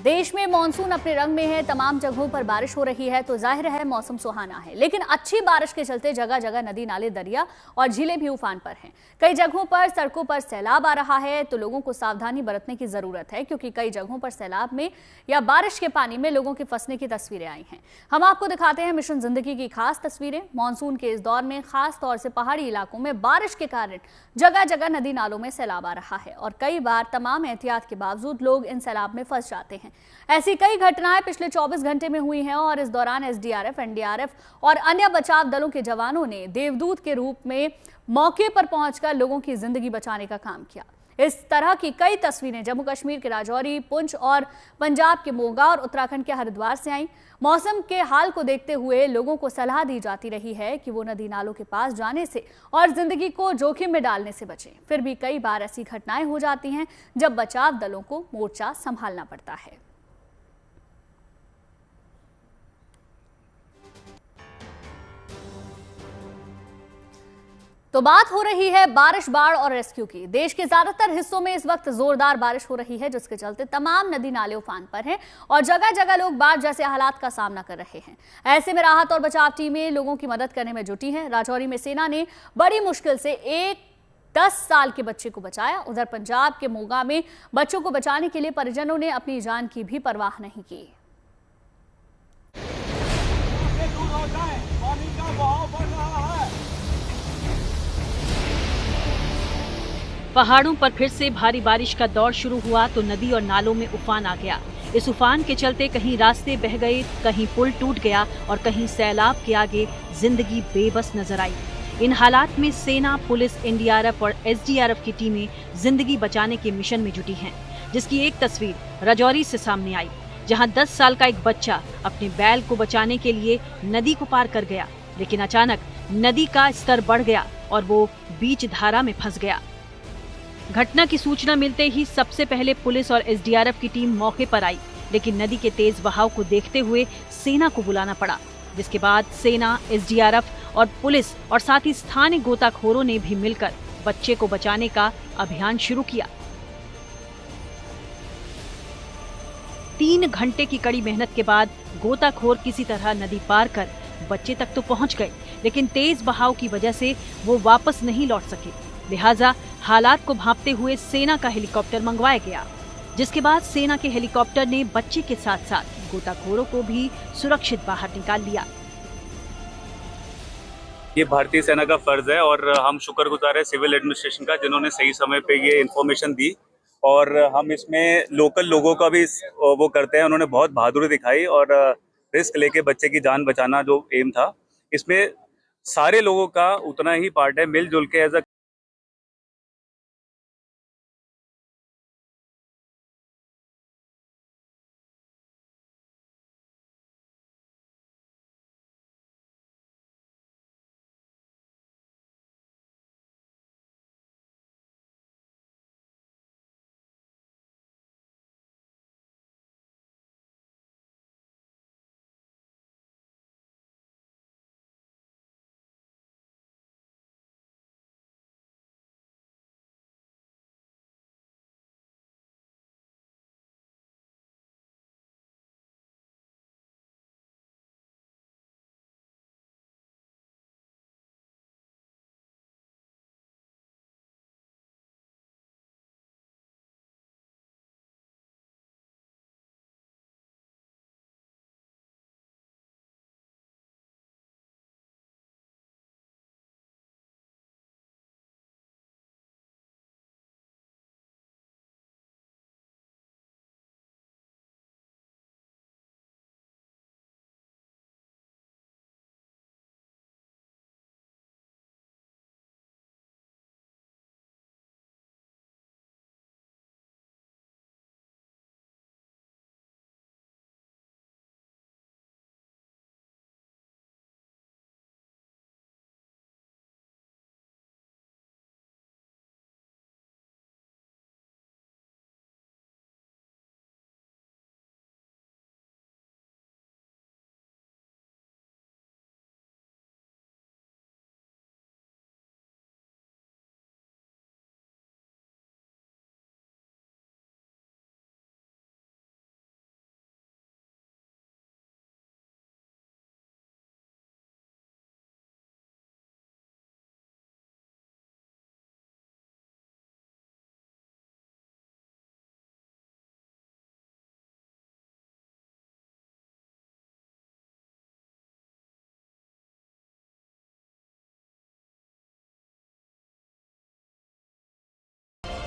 देश में मानसून अपने रंग में है। तमाम जगहों पर बारिश हो रही है तो जाहिर है मौसम सुहाना है, लेकिन अच्छी बारिश के चलते जगह जगह नदी नाले, दरिया और झीलें भी उफान पर हैं। कई जगहों पर सड़कों पर सैलाब आ रहा है तो लोगों को सावधानी बरतने की जरूरत है, क्योंकि कई जगहों पर सैलाब में या बारिश के पानी में लोगों के फंसने की तस्वीरें आई हैं। हम आपको दिखाते हैं मिशन जिंदगी की खास तस्वीरें। मानसून के इस दौर में खास तौर से पहाड़ी इलाकों में बारिश के कारण जगह जगह नदी नालों में सैलाब आ रहा है और कई बार तमाम एहतियात के बावजूद लोग इन सैलाब में फंस जाते हैं। ऐसी कई घटनाएं पिछले 24 घंटे में हुई हैं और इस दौरान एसडीआरएफ, एनडीआरएफ और अन्य बचाव दलों के जवानों ने देवदूत के रूप में मौके पर पहुंचकर लोगों की जिंदगी बचाने का काम किया। इस तरह की कई तस्वीरें जम्मू कश्मीर के राजौरी, पुंछ और पंजाब के मोगा और उत्तराखंड के हरिद्वार से आई। मौसम के हाल को देखते हुए लोगों को सलाह दी जाती रही है कि वो नदी नालों के पास जाने से और जिंदगी को जोखिम में डालने से बचें। फिर भी कई बार ऐसी घटनाएं हो जाती हैं जब बचाव दलों को मोर्चा संभालना पड़ता है। तो बात हो रही है बारिश, बाढ़ और रेस्क्यू की। देश के ज्यादातर हिस्सों में इस वक्त जोरदार बारिश हो रही है, जिसके चलते तमाम नदी नाले उफान पर हैं और जगह जगह लोग बाढ़ जैसे हालात का सामना कर रहे हैं। ऐसे में राहत और बचाव टीमें लोगों की मदद करने में जुटी हैं। राजौरी में सेना ने बड़ी मुश्किल से एक 10 साल के बच्चे को बचाया। उधर पंजाब के मोगा में बच्चों को बचाने के लिए परिजनों ने अपनी जान की भी परवाह नहीं की। पहाड़ों पर फिर से भारी बारिश का दौर शुरू हुआ तो नदी और नालों में उफान आ गया। इस उफान के चलते कहीं रास्ते बह गए, कहीं पुल टूट गया और कहीं सैलाब के आगे जिंदगी बेबस नजर आई। इन हालात में सेना, पुलिस, एनडीआरएफ और एसडीआरएफ की टीमें जिंदगी बचाने के मिशन में जुटी हैं, जिसकी एक तस्वीर राजौरी से सामने आई, जहां 10 साल का एक बच्चा अपने बैल को बचाने के लिए नदी को पार कर गया, लेकिन अचानक नदी का स्तर बढ़ गया और वो बीच धारा में फंस गया। घटना की सूचना मिलते ही सबसे पहले पुलिस और एसडीआरएफ की टीम मौके पर आई, लेकिन नदी के तेज बहाव को देखते हुए सेना को बुलाना पड़ा, जिसके बाद सेना, एसडीआरएफ और पुलिस और साथ ही स्थानीय गोताखोरों ने भी मिलकर बच्चे को बचाने का अभियान शुरू किया। 3 घंटे की कड़ी मेहनत के बाद गोताखोर किसी तरह नदी पार कर बच्चे तक तो पहुंच गए, लेकिन तेज बहाव की वजह से वो वापस नहीं लौट सके। लिहाजा हालात को भांपते हुए सेना का हेलीकॉप्टर मंगवाया गया, जिसके बाद सेना के हेलीकॉप्टर ने बच्चे के साथ साथ गोताखोरों को भी सुरक्षित बाहर निकाल लिया। ये भारतीय सेना का फर्ज है और हम शुक्रगुजार है सिविल एडमिनिस्ट्रेशन का, जिन्होंने सही समय पे ये इन्फॉर्मेशन दी और हम इसमें लोकल लोगों का भी वो करते हैं। उन्होंने बहुत बहादुरी दिखाई और रिस्क लेके बच्चे की जान बचाना जो एम था, इसमें सारे लोगों का उतना ही पार्ट है। मिलजुल के एज अ